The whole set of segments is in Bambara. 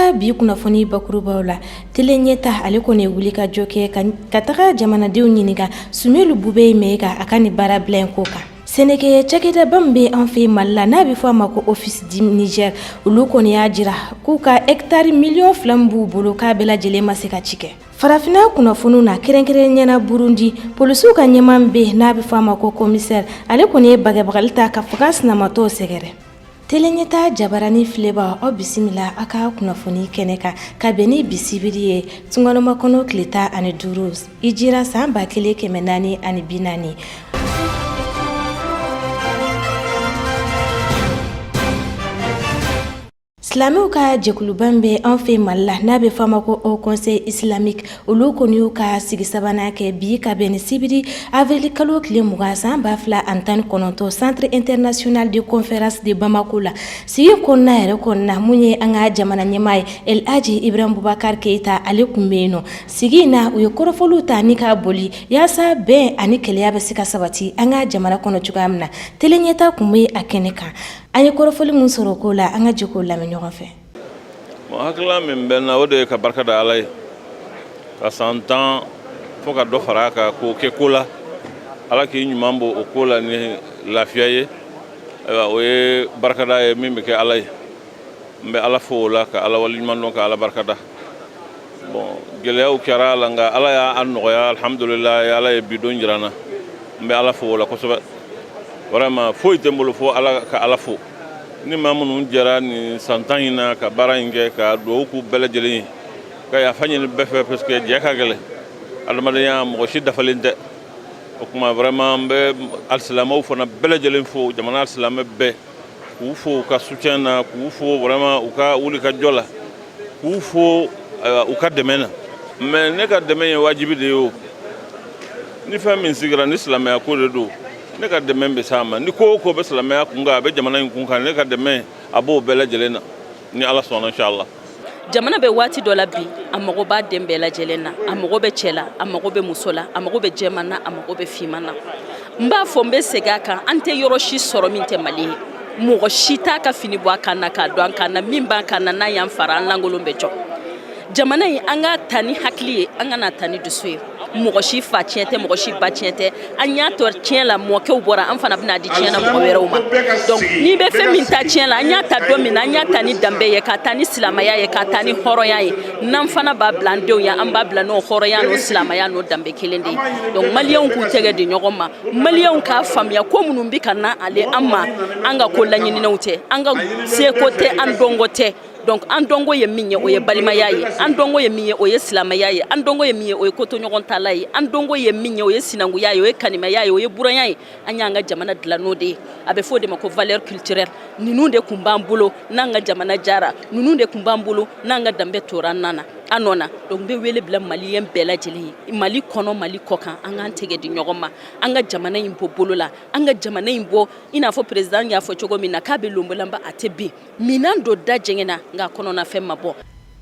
taga bi kunnafoni bakurubaw la tele ɲɛta ale kɔni ye wuli ka jɔ kɛ ka taga jamanadenw ɲininka Sumelu Bube Mayiga a ka ni baara bila ko kan. Sɛnɛkɛ cakɛdaba min bɛ an fɛ Mali la n'a bɛ fɔ a ma ko Office du Niger olu kɔni y'a jira k'u ka hectare 2 millions b'u bolo k'a bɛɛ lajɛlen ma se ka ci kɛ. Farafina kunnafoniw na kɛrɛnkɛrɛnɲɛna Burundi polisiw ka ɲɛmaa min bɛ n'a bɛ fɔ a ma ko commissaire ale kɔni ye bagabagali ta ka faga sinamatɔw sɛgɛrɛ. Teleɲɛta jabarani filɛbaw aw bisimila a ka kunnafoni kɛnɛ kan ka bɛn ni bisibiri ye sungaloma kɔnɔ tile 15 i jira san 1440. Silamɛw ka jɛkuluban bɛ an fɛ Mali la n'a bɛ fɔ a ma ko Haut Conseil Islamique olu kɔni y'u ka sigi sabanan kɛ bi ka bɛn ni sibiri avril kalo tile 20 san 2019 Centre International de Conférence de Bamako la sigi kɔnɔna yɛrɛ kɔnɔna mun ye an ka jamana ɲɛmaa ye El Hadji Ibrahim Boubacar Keita ale kun bɛ yen nɔ sigi in na u ye kɔrɔfɔliw ta ni ka boli yaasa bɛn ani kɛlɛya bɛ se ka sabati an ka jamana kɔnɔ cogoya min na teleɲɛta kun bɛ a kɛnɛ kan. An ye kɔrɔfɔli mun sɔrɔ ko la an ka jɛ k'o lamɛn ɲɔgɔn fɛ. Hakilila min bɛ n na o de ye ka barika da Ala ye ka san 10 fo ka dɔ fara a kan k'o kɛ ko la Ala k'i ɲuman bɔ o ko la ni lafiya ye o ye barikada ye min bɛ kɛ Ala ye n bɛ Ala fo o la ka Ala waleɲuman dɔn ka Ala barikada bon gɛlɛyaw kɛra a la nka Ala y'a nɔgɔya alhamdulilayi Ala ye bidon jira n na n bɛ Ala fo o la kosɛbɛ vraiment foyi tɛ n bolo fo Ala ka Ala fo ni maa minnu jɛra nin san 10 in na ka baara in kɛ ka duwawu k'u bɛɛ lajɛlen ye ka yafa ɲini bɛɛ fɛ parce que jɛ ka gɛlɛn adamadenya mɔgɔ si dafalen tɛ o kuma vraiment n bɛ alisilamɛw fana bɛɛ lajɛlen fo jamana alisilamɛ bɛɛ k'u fo u ka soutien na k'u fo vraiment u ka wuli ka jɔ la k'u fo u ka dɛmɛ na mais ne ka dɛmɛ ye wajibi de ye o ni fɛn min sigira ni silamɛya ko de don ne ka dɛmɛ bɛ s'a ma ni ko o ko bɛ silamɛya kun kan a bɛ jamana in kun kan ne ka dɛmɛ a b'o bɛɛ lajɛlen na ni Ala sɔnna inchallah. Jamana bɛ waati dɔ la bi a mago b'a den bɛɛ lajɛlen na a mago bɛ cɛ la a mago bɛ muso la a mago bɛ jɛman na a mago bɛ finman na n b'a fɔ n bɛ segin a kan an tɛ yɔrɔ si sɔrɔ min tɛ Mali ye mɔgɔ si t'a ka fini bɔ a kan na k'a dɔn an kan na min b'an kan na n'a y'an fara an lankolon bɛ jɔ jamana in an ka ta ni hakili ye an ka na ta ni dusu ye mɔgɔ si fa tiɲɛ tɛ mɔgɔ si ba tiɲɛ tɛ an y'a tɔ tiɲɛ la mɔkɛw bɔra an fana bɛna di tiɲɛ na mɔgɔ wɛrɛw ma donc n'i bɛ fɛn min ta tiɲɛ la an y'a ta don min na an y'a ta ni danbe ye k'a ta ni silamɛya ye k'a ta ni hɔrɔnya ye n'an fana b'a bila an denw ye an b'a bila n'o hɔrɔnya n'o silamɛya n'o danbe kelen de ye donc maliyɛnw k'u tɛgɛ di ɲɔgɔn ma maliyɛnw k'a faamuya ko minnu bɛ ka na ale an ma an ka ko laɲininenw tɛ an ka seko tɛ an dɔnko tɛ donc an dɔnko ye min ye o ye balimaya ye an dɔnko ye min ye o ye silamɛya ye an dɔnko ye min ye o ye kotoɲɔgɔn tala ye an dɔnko ye min ye o ye sinankuya ye o ye kanimɛya ye o ye buranya ye an y'an ka jamana dilan n'o de ye a bɛ fɔ o de ma ko valeur culturelle ninnu de kun b'an bolo n'an ka jamana jara ninnu de kun b'an bolo n'an ka danbe tora an nana an nɔ na donc n bɛ wele bila maliyɛn bɛɛ lajɛlen ye Mali kɔnɔ Mali kɔ kan an k'an tɛgɛ di ɲɔgɔn ma an ka jamana in bɔ bolo la an ka jamana in bɔ i n'a fɔ président y'a fɔ cogo min na k'a bɛ lonbolanba a tɛ bin minan dɔ da jɛngɛnna nka kɔnɔnafɛn ma bɔ.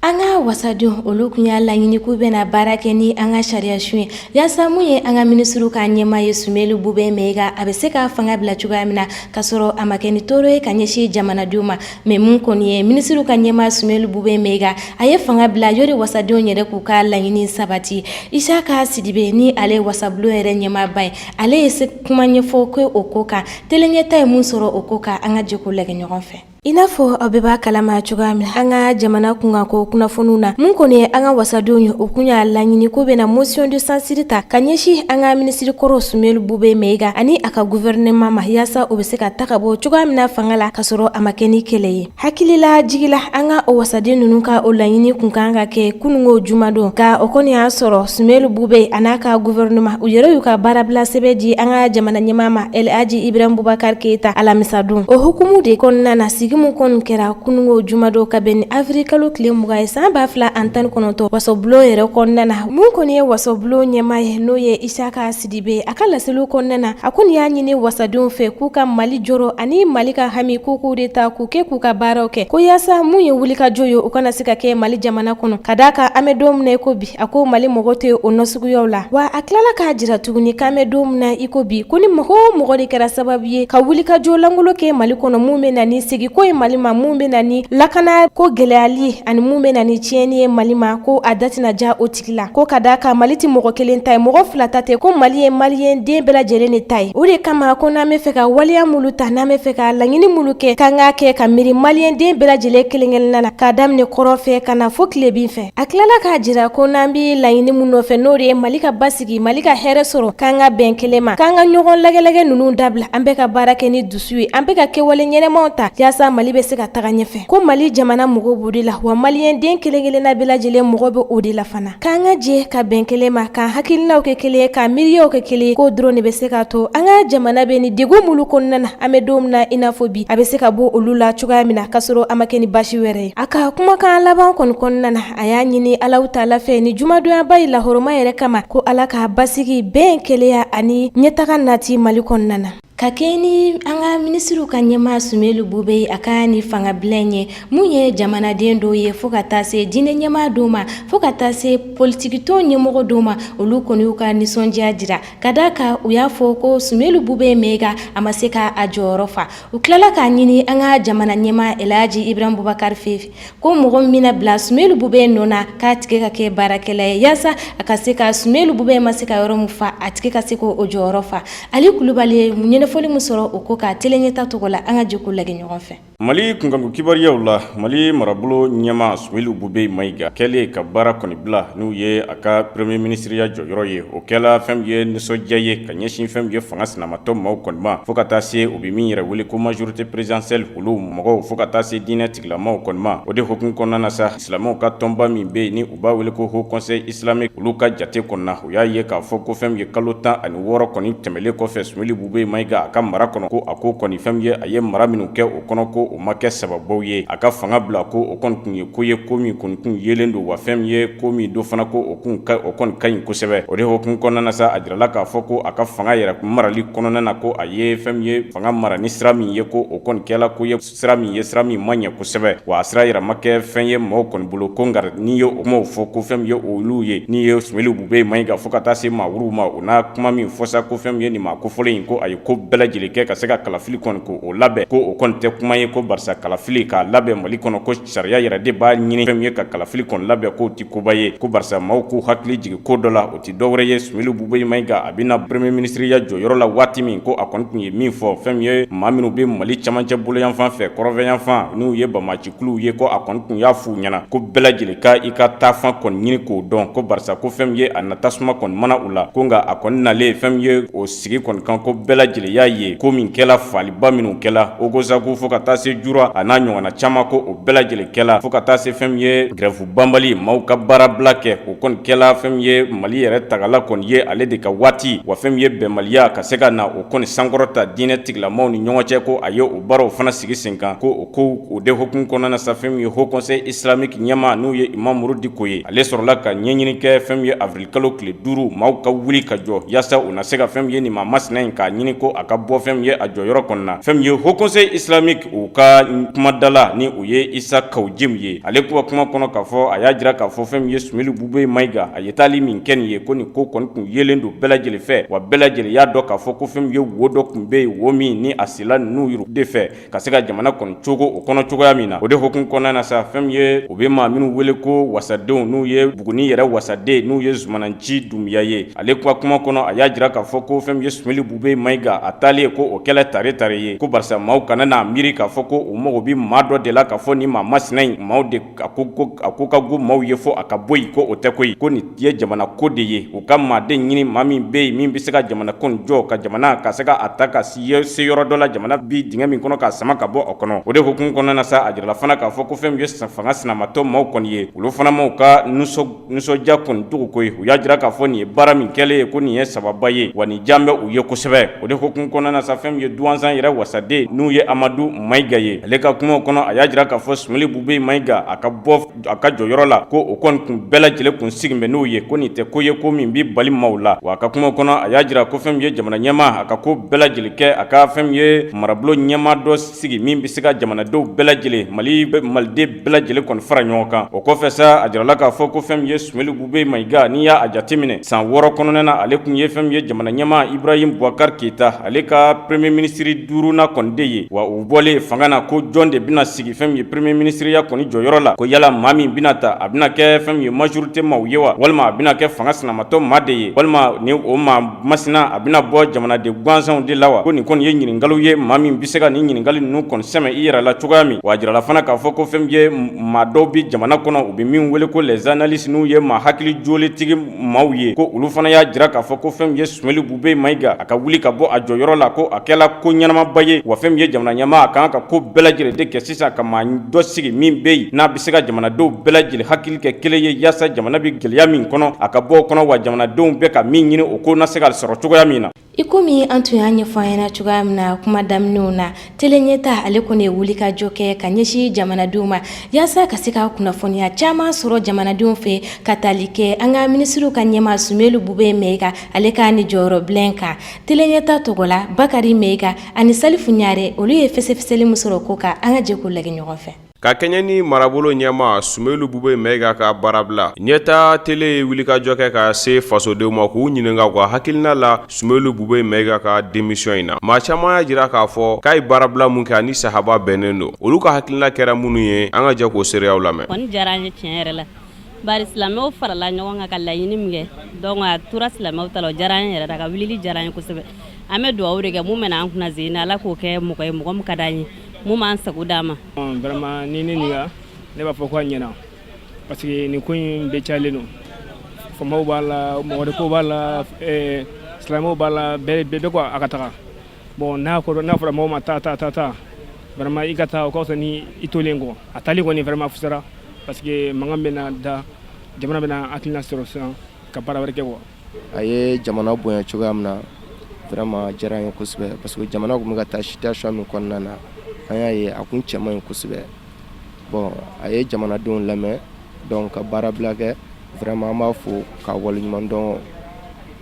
An ka wasadenw olu kun y'a laɲini k'u bɛna baara kɛ ni an ka sariya sun ye yaasa mun ye an ka minisiriw ka ɲɛmaa ye Sumelu Bube Mayiga a bɛ se ka fanga bila cogoya min na k'a sɔrɔ a ma kɛ ni tɔɔrɔ ye ka ɲɛsin jamanadenw ma mais mun kɔni ye minisiriw ka ɲɛmaa Sumelu Bube Mayiga a ye fanga bila yɔrɔ wasadenw yɛrɛ k'u ka laɲini sabati Isaka Sidibe ni ale ye wasabulon yɛrɛ ɲɛmaaba ye ale ye kuma ɲɛfɔ ko o ko kan teleɲɛta ye mun sɔrɔ o ko kan an ka jɛ k'o lajɛ ɲɔgɔn fɛ. I n'a fɔ aw bɛɛ b'a kalama cogoya min an ka jamana kunkanko kunnafoniw na mun kɔni ye an ka wasadenw ye o kun y'a laɲini ko bɛna motion de censure ta ka ɲɛsin an ka minisiri kɔrɔ Sumelu Bube Mayiga ani a ka gouvernement ma yaasa o bɛ se ka ta ka bɔ cogoya min na fanga la ka sɔrɔ a ma kɛ ni kɛlɛ ye hakilila jigila an ka o wasaden ninnu ka o laɲini kun kan ka kɛ kununko juma don nka o kɔni y'a sɔrɔ Sumelu Bube a n'a ka gouvernement u yɛrɛ y'u ka baarabila sɛbɛn di an ka jamana ɲɛmaa ma El Hadji Ibrahim Boubacar Keita alamisa don o hukumu de kɔnɔna na sigi mun kɔni kɛra kununko jumado ka bɛn ni avril kalo tile 20 ye san 2019 wasobulon yɛrɛ kɔnɔna na mun kɔni ye wasobulon ɲɛmaa ye n'o ye Isaka Sidibe a ka laseliw kɔnɔna na a kɔni y'a ɲini wasadenw fɛ k'u ka Mali jɔrɔ ani Mali ka hami k'u de ta k'u kɛ k'u ka baaraw kɛ ko yaasa mun ye wulikajɔ ye o kana se ka kɛ Mali jamana kɔnɔ ka d'a kan an bɛ don min na i ko bi a ko Mali mɔgɔ tɛ o nɔsuguyaw la wa a tilala k'a jira tuguni k'an bɛ don min na i ko bi ko ni mɔgɔ o mɔgɔ de kɛra sababu ye ka wulikajɔ langolo kɛ Mali kɔnɔ mun bɛ na ni segin ko foyi Mali ma mun bɛ na ni lakana ko gɛlɛyali ani mun bɛ na ni tiɲɛni ye Mali ma ko a da tɛna ja o tigi la ko ka da kan Mali tɛ mɔgɔ kelen ta ye mɔgɔ fila ta tɛ ko Mali ye Maliyɛn den bɛɛ lajɛlen de ta ye o de kama ko n'an bɛ fɛ ka waleya mulu ta n'an bɛ fɛ ka laɲini mulu kɛ k'an k'a kɛ ka miiri Maliyɛn den bɛɛ lajɛlen kelen-kelenna na k'a daminɛ kɔrɔ fɛ ka na fo tilebin fɛ a tilala k'a jira ko n'an bɛ laɲini mun nɔfɛ n'o de ye Mali ka basigi Mali ka hɛrɛ sɔrɔ k'an ka bɛn kelen ma k'an ka ɲɔgɔn lagɛlɛgɛ ninnu dabila an bɛ ka baara kɛ ni dusu ye an bɛ ka kɛwale ɲɛnɛmaw ta yaasa Mali bɛ se ka taga ɲɛfɛ ko Mali jamana mɔgɔw b'o de la wa Maliyɛn den kelen-kelenna bɛɛ lajɛlen mɔgɔ bɛ o de la fana k'an ka jɛ ka bɛn kelen ma k'an hakilinaw kɛ kelen ye k'an miiriyaw kɛ kelen ye k'o dɔrɔn de bɛ se k'a to an ka jamana bɛ ni degun mulu kɔnɔna na an bɛ don min na i n'a fɔ bi a bɛ se ka bɔ olu la cogoya min na k'a sɔrɔ a ma kɛ ni basi wɛrɛ ye a ka kumakan laban kɔnɔna na a y'a ɲini Alahu Taala fɛ ni jumadonyaba in lahɔrɔma yɛrɛ kama ko Ala k'a basigi bɛn kelenya ani ɲɛtaga nati Mali kɔnɔna na ka kɛ ni an ka minisiriw ka ɲɛmaa Sumelu Bube a ka ni fangabila ye mun ye jamanaden dɔw ye fo ka taa se diinɛ ɲɛmaa dɔw ma fo ka taa se politikitɔn ɲɛmɔgɔ dɔw ma olu kɔni y'u ka nisɔndiya jira ka da kan u y'a fɔ ko Sumelu Bube Mayiga a ma se ka a jɔyɔrɔ fa u tilala k'a ɲini an ka jamana ɲɛmaa Elhaji Ibrahim Bubakar Fefe ko mɔgɔ min bɛna bila Sumelu Bube nɔ na k'a tigi ka kɛ baarakɛla ye yaasa a ka se ka Sumelu Bube ma se ka yɔrɔ mun fa a tigi ka se k'o jɔyɔrɔ fa Ali Kulubali ɲɛnɛfɔli mun sɔrɔ o ko ka teleɲɛta tɔgɔ la an ka jɛ k'o lajɛ ɲɔgɔn fɛ Mali kunkanko kibariyaw la Mali marabolo ɲɛmaa Sumelu Bube Mayiga kɛlen ka baara kɔni bila n'u ye a ka premier ministeriya jɔyɔrɔ ye o kɛla fɛn min ye nisɔndiya ye ka ɲɛsin fɛn min ye fanga sinamatɔ maaw kɔni ma fo ka taa se o bɛ min yɛrɛ wele ko majorité présidentielle olu mɔgɔw fo ka taa se diinɛ tigilamaw kɔni ma o de hukumu kɔnɔna na sa silamɛw ka tɔnba min bɛ yen ni u b'a wele ko Haut Conseil islamique olu ka jate kɔnɔna u y'a ye k'a fɔ ko fɛn min ye kalo 16 kɔni tɛmɛlen kɔfɛ Sumelu Bube Mayiga a ka mara kɔnɔ ko a ko kɔni fɛn min ye a ye mara minnu kɛ o kɔnɔ ko o ma kɛ sababu ye a ka fanga bila ko o kɔni tun ye ko ye ko min kɔni tun yelen don wa fɛn min ye ko min do fana ko o kɔni ka ɲi kosɛbɛ o de hukumu kɔnɔna na sa a jirala k'a fɔ ko a ka fanga yɛrɛ marali kɔnɔna na ko a ye fɛn min ye fanga mara ni sira min ye ko o kɔni kɛla ko ye sira min ma ɲɛ kosɛbɛ wa a sira yɛrɛ ma kɛ fɛn ye maaw kɔni bolo ko nka n'i ye o kumaw fɔ ko fɛn min ye olu ye n'i ye Sumelu Bube Mayiga fo ka taa se maa wuruw ma o n'a kuma min fɔ sa ko fɛn min ye nin maa kofɔlen in ko a ye ko bɛɛ lajɛlen kɛ ka se ka kalafili kɔni ko o labɛn ko o kɔni tɛ kuma ye ko barisa kalafili k'a labɛn Mali kɔnɔ ko sariya yɛrɛ de b'a ɲini fɛn min ye ka kalafili kɔni labɛn k'o ti koba ye ko barisa maaw k'u hakili jigin ko dɔ la o ti dɔwɛrɛ ye Sumelu Bube Mayiga a bɛna premier ministeriya jɔyɔrɔ la waati min ko a kɔni tun ye min fɔ fɛn min ye maa minnu bɛ Mali camancɛ boloyanfan fɛ kɔrɔfɛyanfan n'u ye bamacikuluw ye ko a kɔni tun y'a f'u ɲɛna ko bɛɛ lajɛlen ka i ka taafan kɔni ɲini k'o dɔn ko barisa ko fɛn min ye a natasuma kɔni mana u la ko nka a kɔni nalen fɛn min ye o sigi kɔni kan ko bɛɛ lajɛlen y'a ye ko min kɛla faliba minnu kɛla Ogozagu fo ka taa se Jura a n'a ɲɔgɔnna caman ko o bɛɛ lajɛlen kɛla fo ka taa se fɛn min ye grève banbali maaw ka baarabila kɛ o kɔni kɛla fɛn min ye Mali yɛrɛ tagala kɔni ye ale de ka waati wa fɛn min ye bɛnbaliya ka se ka na o kɔni sankɔrɔta diinɛ tigilamaw ni ɲɔgɔn cɛ ko a ye o baaraw fana sigi sen kan ko o de hukumu kɔnɔna na sa fɛn min ye Haut Conseil islamique ɲɛmaa n'u ye Imam Muru Diko ye ale sɔrɔla ka ɲɛɲini kɛ fɛn min ye avril kalo tile 5 maaw ka wuli ka jɔ yaasa u na se ka fɛn min ye nin maa masina in k'a ɲini ko a ka bɔ fɛn min ye a jɔyɔrɔ kɔnɔ na fɛn min ye Haut Conseil islamique u ka kumadala ni u ye Isa Kawjim ye ale kuma kɔnɔ k'a fɔ a y'a jira k'a fɔ fɛn min ye Sumelu Bube Mayiga a ye taali min kɛ nin ye ko nin ko kɔni tun yelen don bɛɛ lajɛlen fɛ wa bɛɛ lajɛlen y'a dɔn k'a fɔ ko fɛn min ye wo dɔ tun bɛ yen wo min ni a sila ninnu yuru de fɛ ka se ka jamana kɔni cogo o kɔnɔ cogoya min na o de hukumu kɔnɔna na sa fɛn min ye u bɛ maa minnu wele ko wasadenw n'u ye Buguni yɛrɛ wasaden n'u ye Zumananci Dunbiya ye ale kuma kɔnɔ a y'a jira k'a fɔ ko fɛn min ye Sumelu Bube Mayiga a taalen ko o kɛlɛ tare ye ko barisa maaw kana n'a miiri k'a fɔ ko u mago bɛ maa dɔ de la k'a fɔ ni maa masina in maaw de a ko ka go maaw ye fɔ a ka bɔ yen ko o tɛ ko ye ko nin ye jamana ko de ye u ka maaden ɲini maa min bɛ yen min bɛ se ka jamana kɔni jɔ ka jamana ka se ka a ta ka se yɔrɔ dɔ la jamana bi dingɛ min kɔnɔ k'a sama ka bɔ o kɔnɔ o de hukumu kɔnɔna na sa a jirala fana k'a fɔ ko fɛn min ye fanga sinamatɔ maaw kɔni ye olu fana m'u ka nisɔndiya kɔni tugu ko ye u y'a jira k'a fɔ nin ye baara min kɛlen ye ko nin ye sababa ye wa nin jan bɛ u ye kosɛbɛ o de hukumu kɔnɔna na sa fɛn min ye duwanzan yɛrɛ wasaden n'u ye Amadu Mayiga ye ale ka kumaw kɔnɔ a y'a jira k'a fɔ Sumelu Bube Mayiga a ka bɔ a ka jɔyɔrɔ la ko o kɔni kun bɛɛ lajɛlen kun sigin bɛ n'o ye ko nin tɛ ko ye ko min bi bali maaw la wa a ka kumaw kɔnɔ a y'a jira ko fɛn min ye jamana ɲɛmaa a ka ko bɛɛ lajɛlen kɛ a ka fɛn min ye marabolo ɲɛmaa dɔ sigi min bɛ se ka jamanadenw bɛɛ lajɛlen maliden bɛɛ lajɛlen kɔni fara ɲɔgɔn kan o kɔfɛ sa a jirala k'a fɔ ko fɛn min ye Sumelu Bube Mayiga n'i y'a jateminɛ san 6 kɔnɔna na ale kun ye fɛn min ye jamana ɲɛmaa Ibrahim Boubacar Keita ale ka premier ministre 5nan kɔni de ye wa u bɔlen fanga na ko jɔn de bɛna sigi fɛn min ye premier ministre ya kɔni jɔyɔrɔ la ko yala maa min bɛna ta a bɛna kɛ fɛn min ye majorité maaw ye wa walima a bɛna kɛ fanga sinamatɔ maa de ye walima ni o maa masina a bɛna bɔ jamanaden gansanw de la wa ko nin kɔni ye ɲininkaliw ye maa min bɛ se ka nin ɲininkali ninnu kɔni sɛmɛ i yɛrɛ la cogoya min wa jirala fana k'a fɔ ko fɛn min ye maa dɔw bi jamana kɔnɔ u bɛ min wele ko les analystes n'u ye maa hakili joletigi maaw ye ko olu fana y'a jira k'a fɔ ko fɛn min ye Sumeli Bube Mayiga a ka wuli ka bɔ a jɔyɔrɔ la ko a kɛla ko ɲɛnamaba ye wa fɛn min ye jamana ɲɛmaa a kan ka ko bɛɛ lajɛlen de kɛ sisan ka maa dɔ sigi min bɛ yen n'a bɛ se ka jamanadenw bɛɛ lajɛlen hakili kɛ kelen ye yaasa jamana bɛ gɛlɛya min kɔnɔ a ka bɔ o kɔnɔ wa jamanadenw bɛ ka min ɲini o ko na se ka sɔrɔ cogoya min na. I komi an tun y'a ɲɛfɔ an ɲɛna cogoya min na kuma daminɛw na tele ɲɛta ale kɔni ye wuli ka jɔ kɛ ka ɲɛsin jamanadenw ma yaasa ka se ka kunnafoniya caman sɔrɔ jamanadenw fɛ ka tali kɛ an ka minisiriw ka ɲɛma Sumeli Bube Mayiga ale ka ni jɔyɔrɔ bilen kan tele ɲɛta tɔgɔ la Bakari Mayiga ani Salifu Ɲare olu ye fɛsɛfɛsɛli min sɔrɔ ko ka an ka jɛ k'o lajɛ ɲɔgɔn fɛ. Ka kɛɲɛ ni marabolo ɲɛma Sumeli Bube Mayiga ka baarabila ɲɛta tele ye wulikajɔ kɛ ka se fasodenw ma k'u ɲininka ka hakilina la Sumeli Bube Mayiga ka démission in na maa caman y'a jira k'a fɔ k'a ye baarabila mun kɛ ani sahaba bɛnnen don olu ka hakilina kɛra minnu ye an ka jɛ k'o seereyaw lamɛn. Kɔni diyara an ye tiɲɛ yɛrɛ la bari silamɛw farala ɲɔgɔn kan ka laɲini min kɛ donc a tora silamɛw ta la o diyara an yɛrɛ la ka wulili diyara an ye kosɛbɛ an bɛ dugawu de kɛ mun bɛna an kunna zen Ala k'o kɛ mɔgɔ ye mɔgɔ min ka d'an ye mun b'an sago d'a ma. Vraiment ni ne nin ne b'a fɔ ko a ɲɛna parce que nin ko in bɛɛ cayalen don famaw b'a la mɔgɔ ko b'a la silamɛw b'a la bɛɛ ko a ka taga bon n'a fɔra mɔgɔw ma taa vraiment i ka taa o ka fisa ni i tolen kɔ a taali kɔni vraiment fusara parce que mankan bɛna da jamana bɛna hakilina sɔrɔ sisan ka baara wɛrɛ kɛ quoi. A ye jamana bonya cogoya min na vraiment diyara an ye kosɛbɛ parce que jamana kun bɛ ka taa situation min kɔnɔna na an y'a ye a kun cɛ man ɲi kosɛbɛ bon a ye jamanadenw lamɛn donc ka baarabila kɛ vraiment an b'a fo k'a waleɲuman dɔn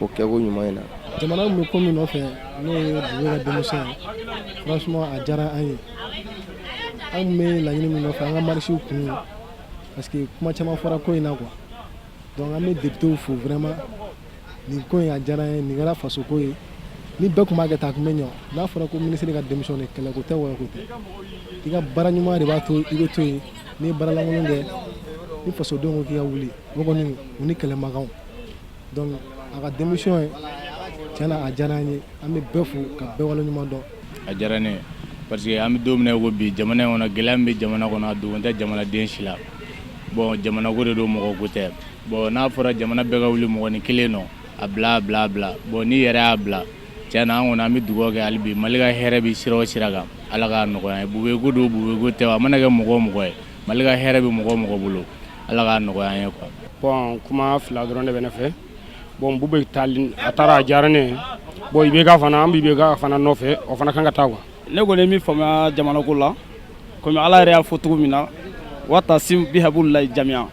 o kɛko ɲuman in na. Jamana min bɛ ko min nɔfɛ n'o ye Bube ka démission ye franchement a diyara an ye an kun bɛ laɲini min nɔfɛ an ka marisiw kun parce que kuma caman fɔra ko in na quoi donc an bɛ députéw fo vraiment nin ko in a diyara an ye nin kɛra faso ko ye ni bɛɛ kun b'a kɛ ta a kun bɛ ɲɛ n'a fɔra ko ministre ka démission de kɛlɛ ko tɛ wɔyɔ ko tɛ i ka baara ɲuman de b'a to i bɛ to yen n'i ye baara lankolon kɛ ni fasodenw ko k'i ka wuli o kɔni o ni kɛlɛ man kan donc a ka démission ye tiɲɛna a diyara an ye an bɛ bɛɛ fo ka bɛɛ waleɲuman dɔn. A diyara ne ye parce que an bɛ don min na ko bi jamana in kɔnɔ gɛlɛya min bɛ jamana kɔnɔ a dogon tɛ jamanaden si la bon jamana ko de don mɔgɔ ko tɛ bon n'a fɔra jamana bɛɛ ka wuli mɔgɔnin kelen nɔ a bila bon n'i yɛrɛ y'a bila tiɲɛna an kɔni an bɛ dugawu kɛ hali bi Mali ka hɛrɛ bɛ sira o sira kan Ala k'a nɔgɔya ye Bube ko don Bube ko tɛ a mana kɛ mɔgɔ o mɔgɔ ye Mali ka hɛrɛ bɛ mɔgɔ o mɔgɔ bolo Ala k'a nɔgɔya an ye quoi. Bon kuma fila dɔrɔn de bɛ ne fɛ bon Bube taali a taara a diyara ne ye bon IBK fana an bɛ IBK fana nɔfɛ o fana kan ka taa quoi. Ne kɔni ye min faamuya jamana ko la komi Ala yɛrɛ y'a fɔ cogo min na watasim bihabulilahi jamiya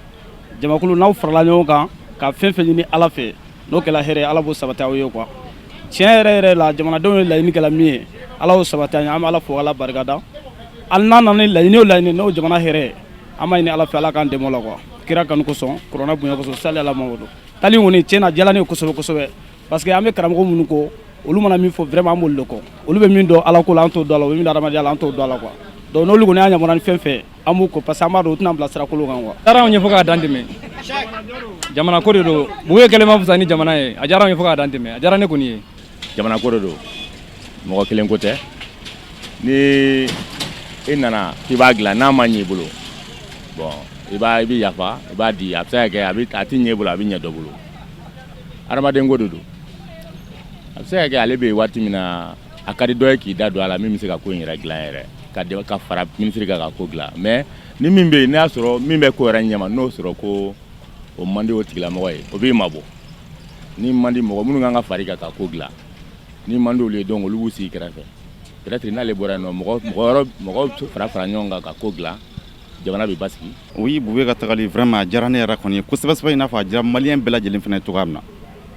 jamakulu n'aw farala ɲɔgɔn kan ka fɛn fɛn ɲini Ala fɛ n'o kɛla hɛrɛ Ala b'o sabati aw ye quoi. Tiɲɛ yɛrɛ la jamanadenw ye laɲini kɛla min ye Ala y'o sabati an ye an bɛ Ala fo Ala barikada hali n'a nana ni laɲini o laɲini n'o jamana hɛrɛ an b'a ɲini Ala fɛ Ala k'an dɛmɛ o la quoi. Kira kanu kosɔn kuranɛ bonya kosɔn sali Ala Mamadu tali kɔni tiɲɛna a diyara ne ye kosɛbɛ parce que an bɛ karamɔgɔ minnu kɔ olu mana min fɔ vraiment an b'olu de kɔ olu bɛ min dɔn Ala ko la an t'o dɔn a la u bɛ min dɔn adamadenya la an t'o dɔn a la quoi donc n'olu kɔni y'a ɲamana ni fɛn fɛn an b'u kɔ parce que an b'a dɔn u tɛna bila sira kolon kan quoi. A diyara anw ye fo k'a dan tɛmɛ jamana ko de don Bube kɛlen ma fisa ni jamana ye a diyara anw ye fo k'a dan tɛmɛ a diyara ne kɔni ye. Jamana ko de don mɔgɔ kelen ko tɛ ni i nana k'i b'a dilan n'a ma ɲɛ i bolo bon i bɛ yafa i b'a di a bɛ se ka kɛ a tɛ ɲɛ i bolo a bɛ ɲɛ dɔ bolo adamaden ko de don a bɛ se ka kɛ ale bɛ yen waati min na a ka di dɔ ye k'i da don a la min bɛ se ka ko in yɛrɛ dilan yɛrɛ ka fara minisiri kan ka ko dilan mais ni min bɛ yen n'a sɔrɔ min bɛ ko yɛrɛ ɲɛma n'o sɔrɔ ko o man di o tigilamɔgɔ ye o b'i mabɔ ni man di mɔgɔ minnu kan ka fari kan ka ko dilan ni man di olu ye donc olu b'u sigi kɛrɛfɛ peut-être n'ale bɔra yen nɔ mɔgɔw fara ɲɔgɔn kan ka ko dilan jamana bɛ basigi. Oui Bube ka tagali vraiment a diyara ne yɛrɛ kɔni ye kosɛbɛ i n'a fɔ a diyara maliyɛn bɛɛ lajɛlen fana ye cogoya min na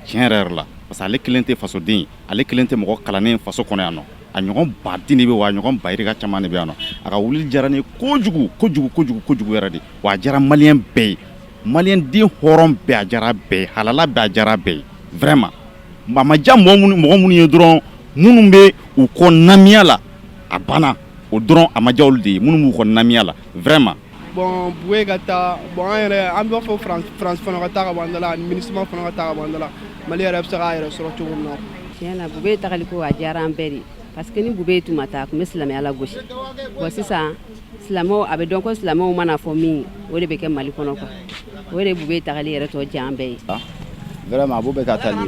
tiɲɛ yɛrɛ la parce que ale kelen tɛ fasoden ye ale kelen tɛ mɔgɔ kalannen faso kɔnɔ yan nɔ a ɲɔgɔn baden de bɛ wa a ɲɔgɔn bayirika caman de bɛ yan nɔ a ka wuli diyara ne ye kojugu yɛrɛ de wa a diyara maliyɛn bɛɛ ye maliyɛn den hɔrɔn bɛɛ a diyara bɛɛ ye halala bɛɛ a diyara bɛɛ ye vraiment a ma diya mɔgɔ minnu ye dɔrɔn minnu bɛ u kɔ namiya la a banna o dɔrɔn a ma diya olu de ye minnu b'u kɔni namiya la vraiment. Bon Boué ka taa bon an yɛrɛ an b'a fɔ France fana ka taa ka bɔ an da la ani MINUSMA fana ka taa ka bɔ an da la Mali yɛrɛ bɛ se k'a yɛrɛ sɔrɔ cogo min na. Tiɲɛ na Boué tagali ko a diyara an bɛɛ de parce que ni Boué tun ma taa a tun bɛ silamɛya la gosi bon sisan silamɛw a bɛ dɔn ko silamɛw mana fɔ min o de bɛ kɛ Mali kɔnɔ quoi o de Boué tagali yɛrɛ tɔ diya an bɛɛ ye. Vraiment Boué ka taali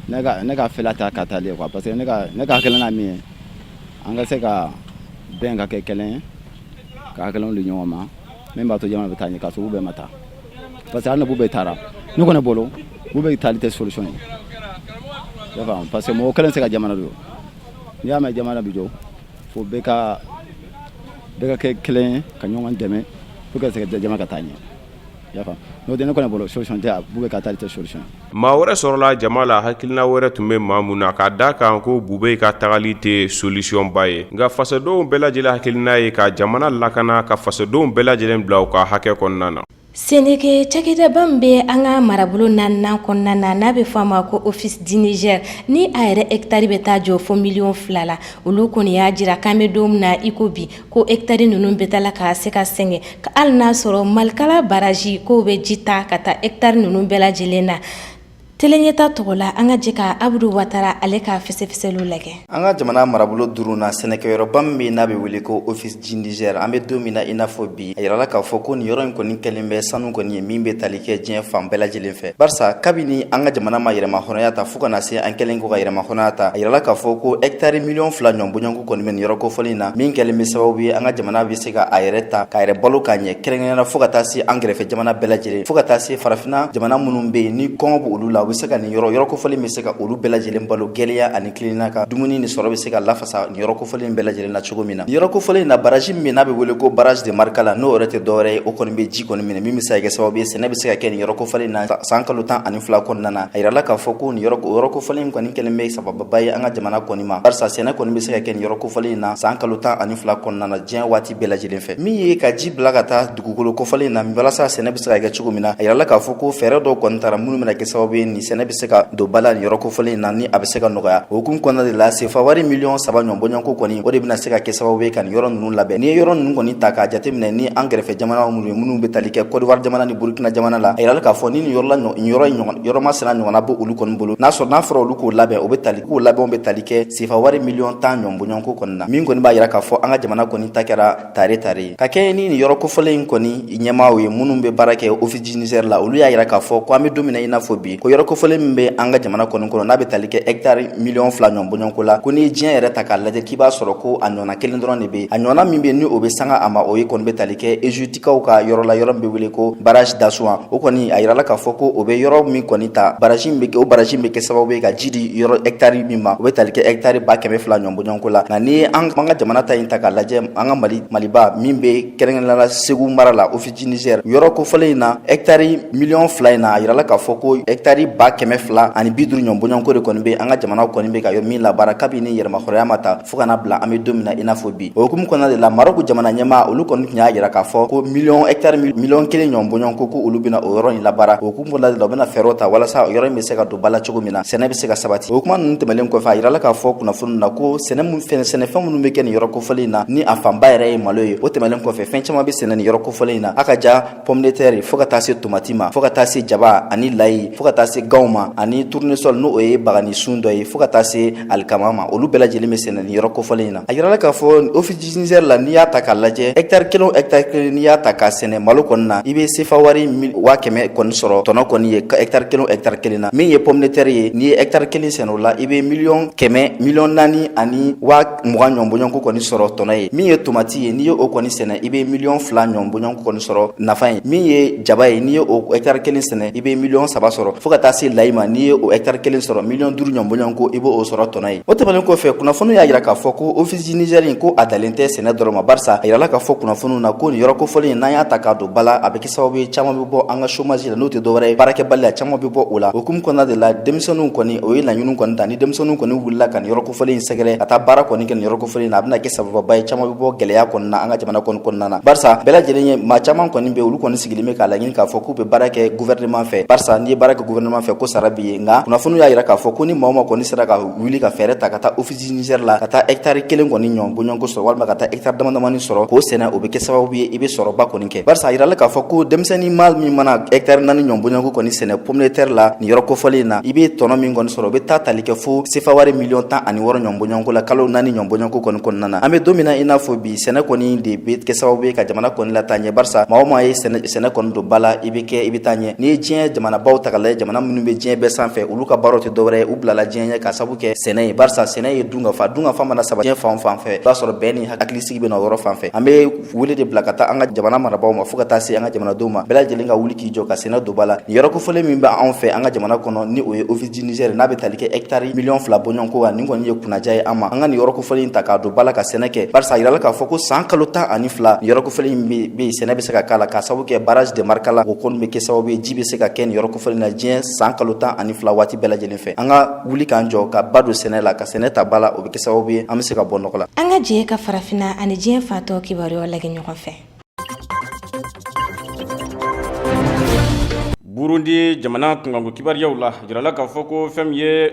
ne ka fɛla ta ka taali quoi parce que ne ka hakilina min ye an ka se ka bɛn ka kɛ kelen ye ka hakilinaw di ɲɔgɔn ma min b'a to jamana bɛ taa ɲɛ k'a sɔrɔ Boué ma taa parce que hali ni Boué taara ne kɔni bolo Boué taali tɛ solution ye i y'a faamu parce que mɔgɔ kelen tɛ se ka jamana jɔ n'i y'a mɛn jamana bɛ jɔ fo bɛɛ ka kɛ kelen ye ka ɲɔgɔn dɛmɛ pour que jamana ka taa ɲɛ i y'a faamu n'o tɛ ne kɔni bolo solution tɛ Boué ka taali tɛ solution ye. maa wɛrɛ sɔrɔla jama la hakilina wɛrɛ tun bɛ maa mun na k'a da kan ko Boué ka tagali tɛ solution ba ye nka fasodenw bɛɛ lajɛlen hakilina ye ka jamana lakana ka fasodenw bɛɛ lajɛlen bila u ka hakɛ kɔnɔna na. Seneke cakɛdaba min bɛ an ka marabolo naaninan kɔnɔna na n'a bɛ fɔ a ma ko Office du Niger ni a yɛrɛ hectare bɛ taa jɔ fo $2 la olu kɔni y'a jira k'an bɛ don min na i ko bi ko hectare ninnu bɛ taa la ka se ka sɛgɛn ka hali n'a sɔrɔ Malikala baraji k'o bɛ ji ta ka taa hectare ninnu bɛɛ lajɛlen na. Teleɲɛta tɔgɔ la an ka jɛ ka Abudu Watara ale ka fɛsɛfɛsɛliw lajɛ. An ka jamana marabolo 5 na sɛnɛkɛyɔrɔba min bɛ n'a bɛ wele ko Office du Niger an bɛ don min na i n'a fɔ bi a yirala k'a fɔ ko nin yɔrɔ in kɔni kɛlen bɛ sanu kɔni ye min bɛ tali kɛ diɲɛ fan bɛɛ lajɛlen fɛ barisa kabini an ka jamana ma yɛrɛma hɔrɔnya ta fo kana se an kɛlen ko ka yɛrɛma hɔrɔnya ta a yirala k'a fɔ ko hectare $2 ɲɔgɔn bɔɲɔgɔnko kɔni bɛ nin yɔrɔ kofɔli in na min kɛlen bɛ sababu ye an ka jamana bɛ se ka a yɛrɛ ta k'a yɛrɛ balo k'a ɲɛ kɛrɛnkɛrɛnnena fo ka taa se an kɛrɛfɛ jamana bɛɛ lajɛlen fo ka taa se farafinna jamana minnu bɛ yen ni kɔngɔ b' olu la u bɛ se ka nin yɔrɔ kofɔli bɛ se ka olu bɛɛ lajɛlen balo gɛlɛya ani kilenna ka dumuni ni sɔrɔ bɛ se ka lafasa nin yɔrɔ kofɔli bɛɛ lajɛlen na cogo min na nin yɔrɔ kofɔli in na baraji min n'a bɛ wele ko barrage de Marikala n'o yɛrɛ tɛ dɔwɛrɛ ye o kɔni bɛ ji kɔni minɛ min bɛ se ka kɛ sababu ye sɛnɛ bɛ se ka kɛ nin yɔrɔ kofɔli in na san kalo 12 kɔnɔna na a yirala k'a fɔ ko nin yɔrɔ kofɔli in kɔni kɛlen bɛ sabababa ye an ka jamana kɔni ma barisa sɛnɛ kɔni bɛ se ka kɛ nin yɔrɔ kofɔli in na san kalo 12 kɔnɔna na diɲɛ waati bɛɛ lajɛlen fɛ min ye ka ji bila ka taa dugukolo kofɔli in na walasa sɛnɛ bɛ se ka kɛ cogo min na a yirala k'a fɔ ko fɛɛrɛ dɔw kɔni taara minnu bɛna kɛ sababu ye nin sɛnɛ bɛ se ka don ba la nin yɔrɔ kofɔli in na ni a bɛ se ka nɔgɔya o hukumu kɔnɔna de la sefa wari $3 million ɲɔgɔn bɔɲɔgɔnko kɔni o de bɛna se ka kɛ sababu ye ka nin yɔrɔ ninnu labɛn n'i ye yɔrɔ ninnu kɔni ta k'a jateminɛ ni an kɛrɛfɛ jamana minnu bɛ tali kɛ Côte d'Ivoire jamana ni Burkina jamana la a yirala k'a fɔ ni nin yɔrɔ masina ɲɔgɔnna bɛ olu kɔni bolo n'a fɔra olu k'o labɛn o bɛ tali k'o labɛnw bɛ tali kɛ sefa wari $10 million ɲɔgɔn bɔɲɔgɔnko kɔni na min kɔni b'a yira k'a fɔ an ka jamana kɔni ta kɛra tare ye ka kɛ ni nin yɔrɔ kofɔlen in kɔni ɲɛmaaw ye minnu bɛ baara kɛ Office du Niger la olu y'a yira k'a fɔ ko an bɛ don min na i n'a fɔ bi ko yɔrɔ kofɔlen min bɛ an ka jamana kɔni kɔnɔ n'a bɛ tali kɛ hectare $2 million ɲɔgɔn bɔɲɔgɔnko la ko ni diɲɛ yɛrɛ ta k'a lajɛ k'i b'a sɔrɔ ko a ɲɔgɔnna kelen dɔrɔn de bɛ a ɲɔgɔnna min bɛ ni o bɛ sanga a ma o ye kɔni bɛ tali kɛ Ejutikaw ka yɔrɔ la yɔrɔ min bɛ wele ko barrage d'Asuan o kɔni a yirala k'a fɔ ko o bɛ yɔrɔ min kɔni ta barrage min bɛ kɛ o barrage bɛ kɛ sababu ye ka ji di yɔrɔ hectare min ma o bɛ tali kɛ hectare 100,000 ɲɔgɔn bɔɲɔgɔnko la nka ni an ka jamana ta in ta k'a lajɛ an ka Maliba min bɛ kɛrɛnkɛrɛnnenya la Segu mara la Office du Niger yɔrɔ kofɔlen in na hectare $2 million in na a yirala k'a fɔ ko hectare 250 ɲɔgɔn bɔɲɔgɔnko de kɔni bɛ an ka jamana kɔni bɛ ka yɔrɔ min labaara kabini yɛrɛma hɔrɔnya ma ta fo kana bila an bɛ don min na i n'a fɔ bi o hukumu kɔnɔna de la Marɔku jamana ɲɛmaa olu kɔni tun y'a yira k'a fɔ ko hectare $1 million ɲɔgɔn bɔɲɔgɔnko ko olu bɛna o yɔrɔ in labaara o hukumu kɔnɔna de la u bɛna fɛɛrɛw ta walasa o yɔrɔ in bɛ se ka don ba la cogo min na sɛnɛ bɛ se ka sabati o kuma ninnu tɛmɛlen kɔfɛ a yirala k'a fɔ kunnafoni na ko sɛnɛfɛn minnu bɛ kɛ nin yɔrɔ kofɔlen in na ni a fanba yɛrɛ ye malo ye o tɛmɛlen kɔfɛ fɛn caman bɛ sɛnɛ nin yɔrɔ kofɔlen in na a ka ja pomme de terre fo ka taa se tomati ma fo ka taa se jaba ani layi fo ka taa se ganw ma ani tournesol n'o ye bagani sun dɔ ye fo ka taa se alikama ma olu bɛɛ lajɛlen bɛ sɛnɛ nin yɔrɔ kofɔlen in na a yirala k'a fɔ Office du Niger la n'i y'a ta k'a lajɛ hectare kelen n'i y'a ta k'a sɛnɛ malo kɔni na i bɛ sefa wari 100,000 kɔni sɔrɔ tɔnɔ kɔni ye hectare kelen na min ye pomme de terre ye n'i ye hectare kelen sɛnɛ o la i bɛ $400,000 ani 20,000 ɲɔgɔn bɔɲɔgɔnko kɔni sɔrɔ tɔnɔ ye min ye tomati ye n'i ye o kɔni sɛnɛ i bɛ $2 million ɲɔgɔn bɔɲɔgɔnko kɔni sɔrɔ nafa ye min ye jaba ye n'i ye o hectare kelen sɛnɛ i bɛ $3 million sɔrɔ fo ka taa se layi ma n'i ye o hectare kelen sɔrɔ $5 million ɲɔgɔn bɔɲɔgɔnko i b'o sɔrɔ tɔnɔ ye o tɛmɛnen kɔfɛ kunnafoni y'a yira k'a fɔ ko Office du Niger ko a dalen tɛ sɛnɛ dɔrɔn ma barisa a yirala k'a fɔ kunnafoniw na ko nin yɔrɔ kofɔlen in n'an y'a ta k'a don ba la a bɛ kɛ sababu ye caman bɛ bɔ an ka chômage la n'o tɛ dɔwɛrɛ ye baarakɛbaliya caman bɛ bɔ o la o hukumu kɔnɔna de la denmisɛnninw kɔni o ye laɲiniw kɔni ta ni denmisɛnninw kɔni wulila ka nin yɔrɔ kofɔlen in sɛgɛrɛ ka taa baara kɔni kɛ nin yɔrɔ kofɔlen in na a bɛna kɛ sabababa ye caman bɛ bɔ gɛlɛya kɔni na an ka jamana kɔnɔna na barisa bɛɛ lajɛlen ye maa caman kɔni bɛ olu kɔni sigilen bɛ k'a laɲini k'a fɔ k'u bɛ baara kɛ gouvernement fɛ barisa n'i ye baara kɛ gouvernement fɛ ko sara bi ye nka kunnafoni y'a yira k'a fɔ ko ni maa o maa kɔni sera ka wuli ka fɛɛrɛ ta ka taa office Niger la ka taa hectare 1 kɔni ɲɔnbɔɲɔnko sɔrɔ walima ka taa hectare damadamani sɔrɔ k'o sɛnɛ o bɛ kɛ sababu ye i bɛ sɔrɔba kɔni kɛ barisa a yirala k'a fɔ ko denmisɛnnin mal min mana hectare 4 ɲɔnbɔɲɔnko kɔni sɛnɛ pomme de terre la nin yɔrɔ kofɔlen na i bɛ tɔnɔ min kɔni sɔrɔ o bɛ taa tali kɛ fo sefa wari miliyɔn 16 ɲɔnbɔɲɔnko la kalo 4 ɲɔnbɔɲɔnko kɔni kɔnɔna na an bɛ don min na i n'a fɔ bi sɛnɛ kɔni de bɛ kɛ sababu ye ka jamana kɔni la taa ɲɛ barisa maa o maa ye sɛnɛ kɔni don ba la i bɛ taa ɲɛ n'i ye diɲɛ jamanabaw ta ka lajɛ jamana minnu bɛ diɲɛ bɛɛ sanfɛ olu ka baaraw tɛ dɔwɛrɛ ye u bilala diɲɛ ɲɛ ka sabu kɛ sɛnɛ ye barisa sɛnɛ ye dunkafa mana saba diɲɛ fan o fan fɛ i b'a sɔrɔ bɛɛ ni hakilisigi bɛ na o yɔrɔ fan fɛ an bɛ wele de bila ka taa an ka jamana marabaaw ma fo ka taa se an ka jamanadenw ma bɛɛ lajɛlen ka wuli k'i jɔ ka sɛnɛ don ba la nin yɔrɔ kofɔlen min bɛ anw fɛ an ka jamana kɔnɔ ni o ye office du Niger n'a bɛ tali kɛ hectare 2 miliyɔn bɔɲɔnko wa nin kɔni ye kunnaja ye an ma an ka nin yɔrɔ kofɔlen ta k'a don ba la ka sɛnɛ kɛ barisa a yirala k'a fɔ ko san kalo 12 nin yɔrɔ kofɔlen bɛ sɛnɛ bɛ se ka k'a la k'a sababu kɛ barrage de Markala o kɔni bɛ kɛ sababu ye ji bɛ se ka kɛ nin yɔrɔ kofɔlen na diɲɛ san kalo 12 waati bɛɛ lajɛlen fɛ an ka wuli k'an jɔ ka ba don sɛnɛ la ka sɛnɛ ta ba la o bɛ kɛ sababu ye an bɛ se ka bɔ nɔgɔ la an ka jɛ ka farafina ani diɲɛ fatɔ kibaruyaw lagɛ ɲɔgɔn fɛ. Burundi jamana kunkanko kibaruyaw la jirala k'a fɔ ko fɛn min ye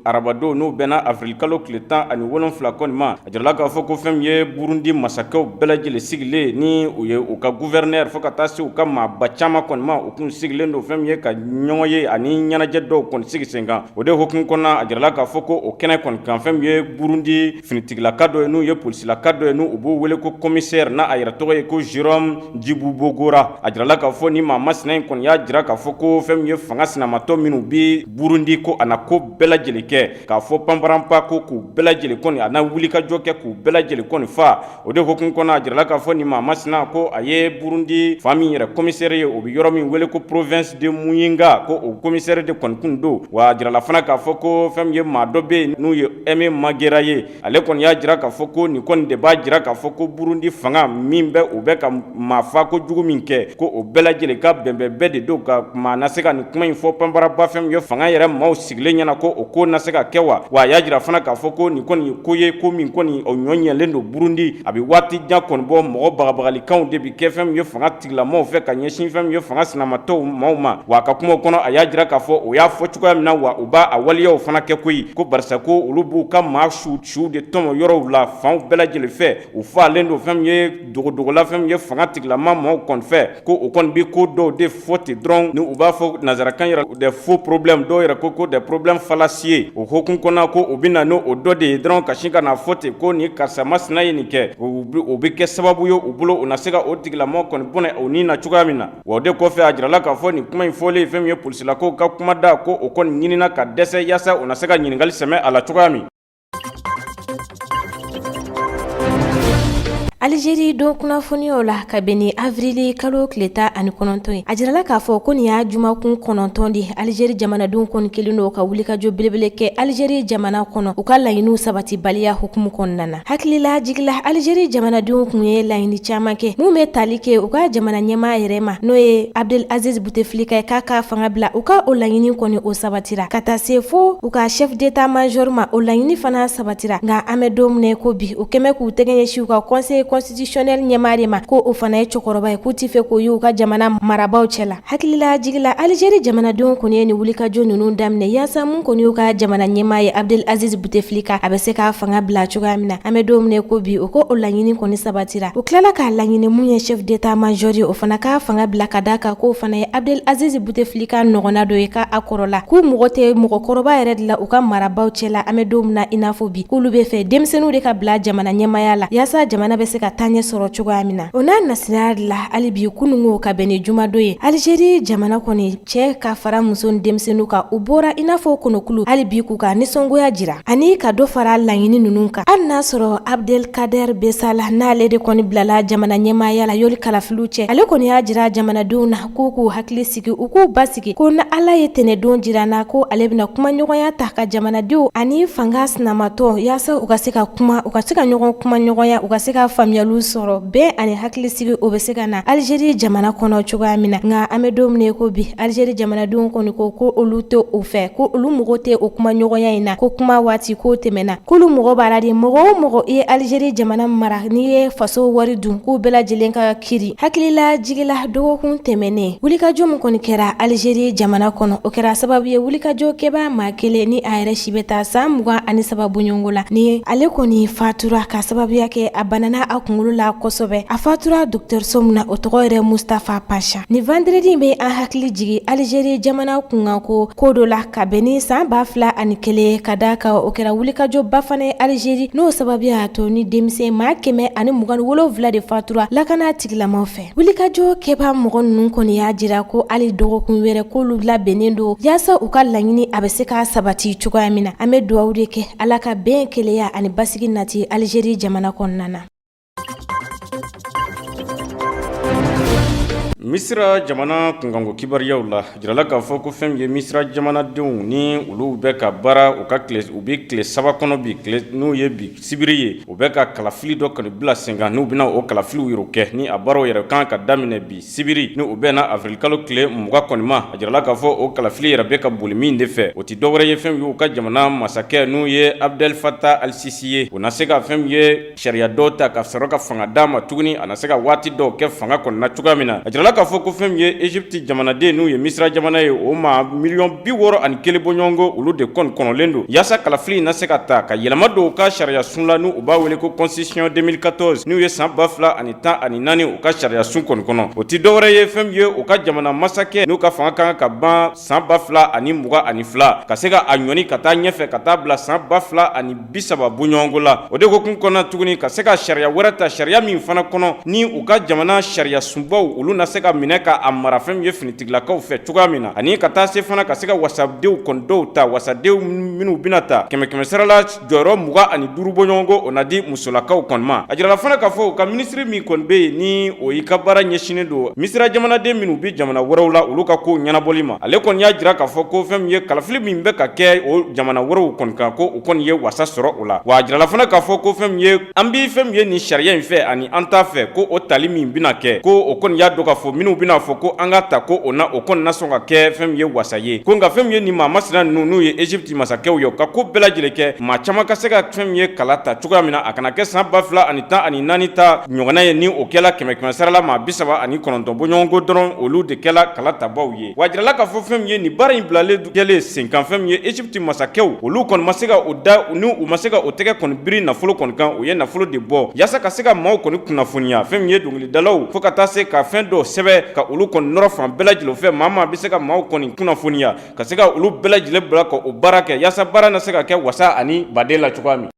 arabadon n'u bɛnna avril kalo tile 17 kɔni ma a jirala k'a fɔ ko fɛn min ye Burundi masakɛw bɛɛ lajɛlen sigilen ni u ye u ka gouverneur fo ka taa se u ka maaba caman kɔni ma u kun sigilen don fɛn min ye ka ɲɔgɔn ye ani ɲɛnajɛ dɔw kɔni sigi sen kan o de hokumu kɔnɔna a jirala k'a fɔ ko o kɛnɛ kɔni kan fɛn min ye Burundi finitigilaka dɔ ye n'u ye polisilaka dɔ ye n'u u b'u wele ko commissaire n'a a yɛrɛ tɔgɔ ye ko Jérôme Djibou Bogora a jirala k'a fɔ ni maa masina in kɔni y'a jira k'a fɔ ko fɛn min ye fanga sinamatɔ minnu bi Burundi ko a na ko bɛɛ lajɛlen kɛ k'a fɔ panparanpa ko k'u bɛɛ lajɛlen kɔni a na wulikajɔ kɛ k'u bɛɛ lajɛlen kɔni fa o de hokumu kɔnɔ a jirala k'a fɔ ni maa masina ko a ye Burundi fa min yɛrɛ commissaire ye o bi yɔrɔ min wele ko province de Muyinga ko o commissaire de kɔni kun don wa a jirala fana k'a fɔ ko fɛn min ye maa dɔ bɛ yen n'u ye Aimé Magera ye ale kɔni y'a jira k'a fɔ ko nin kɔni de b'a jira k'a fɔ ko Burundi fanga min bɛ u bɛ ka maa fa ko jugu min kɛ ko o bɛɛ lajɛlen ka bɛnbɛn bɛɛ de don ka maa na se ka nin kuma in fɔ panparaba fɛn min ye fanga yɛrɛ maaw sigilen ɲɛna ko o ko na se ka kɛ wa a y'a jira fana k'a fɔ ko nin kɔni ye ko ye ko min kɔni o ɲɔɲɛlen don Burundi a bɛ waati jan kɔni bɔ mɔgɔ bagabagalikanw de bi kɛ fɛn min ye fanga tigilamaaw fɛ ka ɲɛsin fɛn min ye fanga sinamatɔw maaw ma wa a ka kumaw kɔnɔ a y'a jira k'a fɔ o y'a fɔ cogoya min na wa u b'a a waliyaw fana kɛ koyi ko barisa ko olu b'u ka maa su de tɔmɔ yɔrɔw la fanw bɛɛ lajɛlen fɛ u falen don fɛn min ye dogodogola fɛn min ye fanga tigilamaa maaw kɔni fɛ ko o kɔni bɛ ko dɔw de fɔ ten dɔrɔn ni u b'a fɔ nazarakan yɛrɛ des faux problèmes dɔw yɛrɛ ko des problèmes fallacieux o hokumu kɔnɔ ko o bɛ na n'o dɔ de ye dɔrɔn ka sin ka na fɔ ten ko nin karisa masina ye nin kɛ o bɛ kɛ sababu ye u bolo u na se ka o tigilamɔgɔ kɔni bɔnɛ o ni na cogoya min na wa o de kɔfɛ a jirala k'a fɔ nin kuma in fɔlen fɛn min ye polisilakaw ka kuma da ko o kɔni ɲinina ka dɛsɛ yaasa u na se ka ɲininkali sɛmɛ a la cogoya min. Algérie don kunnafoniyaw la ka bɛn ni avril kalo tile 19 ye a jirala k'a fɔ ko nin y'a jumakun 9 de Algérie jamanadenw kɔni kelen don ka wulikajɔ belebele kɛ Algérie jamana kɔnɔ u ka laɲiniw sabatibaliya hukumu kɔnɔna na hakilila jigila Algérie jamanadenw kun ye laɲini caman kɛ mun bɛ tali kɛ u ka jamana ɲɛmaa yɛrɛ ma n'o ye Abdelaziz Bouteflika k'a ka fanga bila u ka o laɲini kɔni o sabatira ka taa se fo u ka chef d'état major ma o laɲini fana sabatira nka an bɛ don min ko bi u kɛmɛ k'u tɛgɛ ɲɛsin u ka conseil constitutionnel ɲɛmaa de ma ko o fana ye cɛkɔrɔba ye k'u ti fɛ k'o ye u ka jamana marabaw cɛla hakilila jigila Algérie jamanadenw kɔni ye ni wulikajɔ ninnu daminɛ yaasa mun kɔni y'u ka jamana ɲɛmaa ye Abdelaziz Bouteflika a bɛ se k'a fanga bila cogoya min na an bɛ don min ko bi o ko o laɲini kɔni sabatira u tilala k'a laɲini mun ye chef d'état major ye o fana k'a fanga bila ka d'a kan k'o fana ye Abdelaziz Bouteflika ɲɔgɔnna dɔ ye k'a kɔrɔla k'u mɔgɔ tɛ mɔgɔkɔrɔba yɛrɛ de la u ka marabaw cɛla an bɛ don min na i n'a fɔ bi k'olu bɛ fɛ denmisɛnninw de ka bila jamana ɲɛmaaya la yaasa jamana bɛ se ka taaɲɛ sɔrɔ cogoya min na o n'a nasira de la hali bi kunungo ka bɛn ni jumadon ye Algérie jamana kɔni cɛ ka fara muso ni denmisɛnninw kan u bɔra i n'a fɔ kɔnɔkulu hali bi k'u ka nisɔngoya jira ani ka dɔ fara laɲini ninnu kan hali n'a sɔrɔ Abdelkader Bessala n'ale de kɔni bilala jamana ɲɛmaaya la yoli kalafiliw cɛ ale kɔni y'a jira jamanadenw na k'u k'u hakili sigi u k'u basigi ko na ala ye tɛnɛdon jira na ko ale bɛna kuma ɲɔgɔnya ta ka jamanadenw ani fanga sinamatɔ yaasa u ka se ka kuma u ka se ka ɲɔgɔn kuma ɲɔgɔnya u ka se ka faamuyaliw sɔrɔ bɛɛ ani hakilisigi o bɛ se ka na Algérie jamana kɔnɔ cogoya min na nka an bɛ don min ko bi Algérie jamanadenw kɔni ko olu tɛ o fɛ ko olu mɔgɔ tɛ o kuma ɲɔgɔnya in na ko kuma waati ko tɛmɛna k'olu mɔgɔ b'a la de mɔgɔ o mɔgɔ i ye Algérie jamana mara n'i ye faso wari dun k'u bɛɛ lajɛlen ka kiri hakilila jigila dɔgɔkun tɛmɛnen wulikajɔ min kɔni kɛra Algérie jamana kɔnɔ o kɛra sababu ye wulikajɔ kɛba maa kelen ni a yɛrɛ si bɛ taa san 23 bɔɲɔgɔnko la ni ale kɔni fatura ka sababuya kɛ a banana a kunkolo la kosɛbɛ a fatura docteur Somuna o tɔgɔ yɛrɛ Mustafa Pasha ni vendredi bɛ an hakili jigi Algérie jamana kunkan ko dɔ la ka bɛn ni san 2001 ka da ka o kɛra wulikajɔ ba fana ye Algérie n'o sababuya to ni denmisɛn maa 127 de fatura lakana tigilamaw fɛ wulikajɔ kɛba mɔgɔ ninnu kɔni y'a jira ko ali dɔgɔkun wɛrɛ k'olu labɛnnen don yaasa u ka laɲini a bɛ se ka sabati cogoya min na an bɛ dugawu de kɛ ala ka bɛn keleya ani basigi nati Algérie jamana kɔnɔna na. Misra jamana kungango kibariyaw la jirala k'a fɔ ko fɛn ye Misra jamanadenw ni olu bɛ ka baara u bɛ tile 3 kɔnɔ bi n'u ye bi sibiri ye u bɛ ka kalafili dɔ kɔni bila sen kan n'u bɛna o kalafiliw yɛrɛ kɛ ni a baaraw yɛrɛ kan ka daminɛ bi sibiri ni u bɛna avril kalo tile 20 kɔni ma a jirala k'a fɔ o kalafili yɛrɛ bɛ ka boli min de fɛ o tɛ dɔwɛrɛ ye fɛn ye u ka jamana masakɛ n'u ye Abdel Fattah al-Sisi ye u na se ka fɛn ye sariya dɔw ta ka sɔrɔ ka fanga d'a ma tuguni a na se ka waati dɔw kɛ fanga kɔnɔna cogoya min na a jirala k'a fɔ ko fɛn ye Egypte jamanaden n'u ye Misra jamana ye o ma $61 bɔɲɔgɔnko olu de kɔnɔlen don yaasa kalafili na se ka ta ka yɛlɛma dɔw ka sariya sun la n'u u b'a wele ko constitution 2014 n'u ye san 2014 u ka sariya sun kɔnɔ o tɛ dɔwɛrɛ ye fɛn ye u ka jamana masakɛ n'u ka fanga kan ka ban san 2022 ka se ka a ɲɔni ka taa ɲɛfɛ ka taa bila san 2030 bɔɲɔgɔnko la o de ko kun kɔnɔ tuguni ka se ka sariya wɛrɛ ta sariya min fana kɔnɔ ni u ka jamana sariya sunbaw olu na se ka minɛ ka a mara fɛn ye finitigilakaw fɛ cogoya min na ani ka taa se fana ka se ka wasadenw kɔni dɔw ta wasadenw minnu bɛna ta 100 sarala jɔyɔrɔ 25 bɔɲɔgɔnko o na di musolakaw kɔni ma a jirala fana k'a fɔ ka minisiri min kɔni bɛ yen ni o y'i ka baara ɲɛsinen don Misra jamanaden minnu bɛ jamana wɛrɛw la olu ka ko ɲɛnabɔli ma ale kɔni y'a jira k'a fɔ ko fɛn ye kalafili min bɛ ka kɛ o jamana wɛrɛw kɔni kan ko o kɔni ye wasa sɔrɔ o la wa a jirala fana k'a fɔ ko fɛn ye an bɛ fɛn ye nin sariya in fɛ ani an t'a fɛ ko o tali min bɛna kɛ ko o kɔni y'a dɔn k'a fɔ minnu bɛna fɔ ko an ka ta ko o kɔni na sɔn ka kɛ fɛn ye wasa ye ko nka fɛn ye nin maa masina ninnu n'u ye Egypte masakɛw ye ka ko bɛɛ lajɛlen kɛ maa caman ka se ka fɛn ye kala ta cogoya min na a kana kɛ san 2014 ta ɲɔgɔnna ye ni o kɛla 100 sarala maa 39 bɔɲɔgɔnko dɔrɔn olu de kɛla kala tabaw ye wa jirala k'a fɔ fɛn ye nin baara in bilalen kɛlen sen kan fɛn ye Egypte masakɛw olu kɔni ma se ka o da ni u ma se ka o tɛgɛ kɔni biri nafolo kɔni kan o ye nafolo de bɔ yaasa ka se ka maaw kɔni kunnafoniya fɛn ye dɔnkilidalaw fo ka taa se ka fɛn dɔ sɛbɛ ka olu kɔni nɔrɔ fan bɛɛ lajɛlen fɛ maa bɛ se ka maaw kɔni kunnafoniya ka se ka olu bɛɛ lajɛlen bila ka o baara kɛ yaasa baara na se ka kɛ wasa ani baden la cogoya min.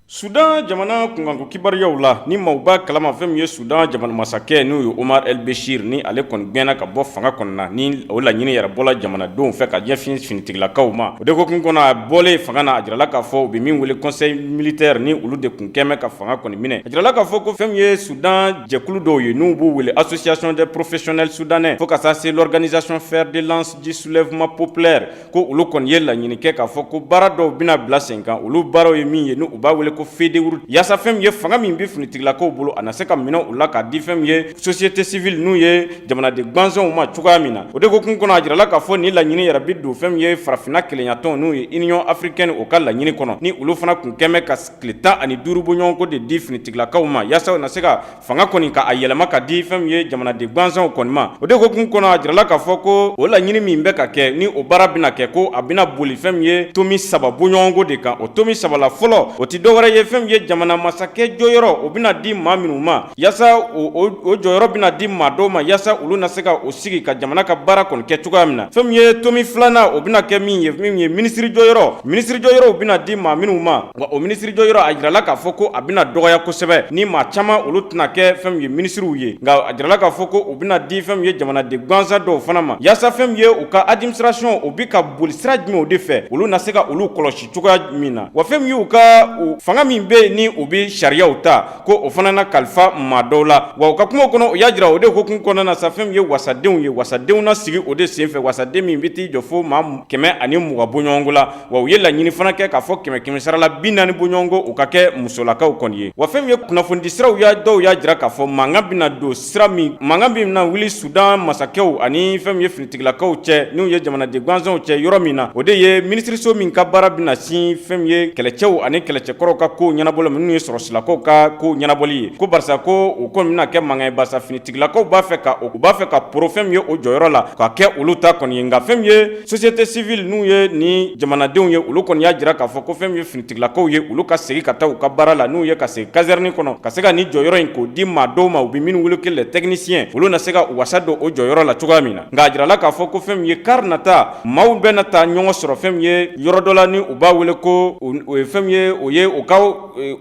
Sudan jamana kunganko kibariyaw la ni maaw b'a kalama fɛn ye Sudan jamana masakɛ n'o ye Omar el-Bashir ni ale kɔni gɛnna ka bɔ fanga kɔnɔna ni o laɲini yɛrɛ bɔla jamanadenw fɛ ka ɲɛfin finitigilakaw ma o de ko kun kɔnɔ a bɔlen fanga na a jirala k'a fɔ u bɛ min wele conseil militaire ni olu de kun kɛmɛ ka fanga kɔni minɛ a jirala k'a fɔ ko fɛn ye Sudan jɛkulu dɔw ye n'u b'u wele association des professionnels soudanais fo ka taa se l'organisation fer de lance du soulèvement populaire ko olu kɔni ye laɲini kɛ k'a fɔ ko baara dɔw bɛna bila sen kan olu baaraw ye min ye ni u b'a wele ko FEDEWUR yaasa fɛn ye fanga min bɛ finitigilakaw bolo a na se ka minɛ u la k'a di fɛn ye société civile n'u ye jamanaden gansanw ma cogoya min na o de ko kun kɔnɔ a jirala k'a fɔ ni laɲini yɛrɛ bɛ don fɛn ye farafinna kelenya-tɔn n'u ye Union africaine o ka laɲini kɔnɔ ni olu fana kun kɛmɛ ka tile 15 bɔɲɔgɔnko de di finitigilakaw ma yaasa u na se ka fanga kɔni ka a yɛlɛma ka di fɛn ye jamanaden gansanw kɔni ma o de ko kun kɔnɔ a jirala k'a fɔ ko o laɲini min bɛ ka kɛ ni o baara bɛna kɛ ko a bɛna boli fɛn ye tomi 3 bɔɲɔgɔnko de kan o tomi 3 la fɔlɔ o tɛ dɔwɛrɛ ye fɛn ye jamana masakɛ jɔyɔrɔ o bɛna di maa minnu ma yaasa o jɔyɔrɔ bɛna di maa dɔw ma yaasa olu na se ka o sigi ka jamana ka baara kɔni kɛ cogoya min na fɛn ye tomi 2nan o bɛna kɛ min ye minisiri jɔyɔrɔ o bɛna di maa minnu ma wa o minisiri jɔyɔrɔ a jirala k'a fɔ ko a bɛna dɔgɔya kosɛbɛ ni maa caman olu tɛna kɛ fɛn ye minisiriw ye nka a jirala k'a fɔ ko o bɛna di fɛn ye jamanaden gansan dɔw fana ma yaasa fɛn ye u ka administration o bɛ ka boli sira jumɛn o de fɛ olu na se ka olu kɔlɔsi cogoya min na wa fɛn ye u ka fanga min be ni u bi sariyaw ta ko o fana na kalifa maa dɔw la wa u ka kuma kɔnɔ o y'a jira o de hukumu kɔnɔna na sa fɛn min ye wasadenw na sigi o de senfɛ wasaden min bɛ t'i jɔ fo maa 120 bɔɲɔgɔnko la wa u ye laɲini fana kɛ k'a fɔ 100 sara la 40 bɔɲɔgɔnko u ka kɛ musolakaw kɔni ye wa fɛn min ye kunnafoni siraw dɔw y'a jira k'a fɔ mankan bɛna don sira min mankan bɛna wuli Sudan masakɛw ani fɛn min ye finitigilakaw cɛ n'u ye jamanaden gansanw cɛ yɔrɔ min na o de ye minisiriso min ka baara bɛna sin fɛn min ye kɛlɛcɛw ani kɛlɛcɛkɔrɔw ka ko ɲɛnabɔli minnu ye sɔrɔsilakaw ka ko ɲɛnabɔli ye ko barisa ko o ko bɛna kɛ mankan ye barisa finitigilakaw b'a fɛ ka poro fɛn min ye o jɔyɔrɔ la ka kɛ olu ta kɔni ye nka fɛn min ye société civile n'u ye ni jamanadenw ye olu kɔni y'a jira k'a fɔ ko fɛn min ye finitigilakaw ye olu ka segin ka taa u ka baara la n'u ye ka segin caserne kɔnɔ ka se ka ni jɔyɔrɔ in k'o di maa dɔw ma u bɛ minnu wele ko les techniciens olu na se ka wasa don o jɔyɔrɔ la cogoya min na nka a jirala k'a fɔ ko fɛn min ye kar nata maaw bɛ na taa ɲɔgɔn sɔrɔ fɛn min ye yɔrɔ dɔ la ni u b'a wele ko o ye fɛn min ye o ye o ka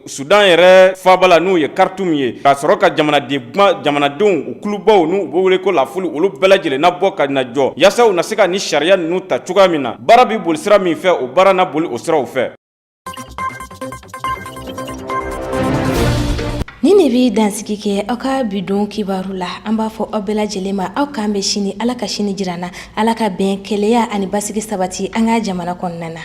Sudan yɛrɛ faaba la n'u ye kartu min ye k'a sɔrɔ ka jamanadenw u kulubaw n'u bɛ wele ko lafuli olu bɛɛ lajɛlen na bɔ ka na jɔ yaasa u na se ka ni sariya ninnu ta cogoya min na baara bi boli sira min fɛ o baara na boli o siraw fɛ. Ni ne bi dansigi kɛ aw ka bidon kibaru la an b'a fɔ aw bɛɛ lajɛlen ma aw k'an bɛ sini ala ka sini jirana ala ka bɛn kɛlɛya ani basigi sabati an ka jamana kɔnɔna na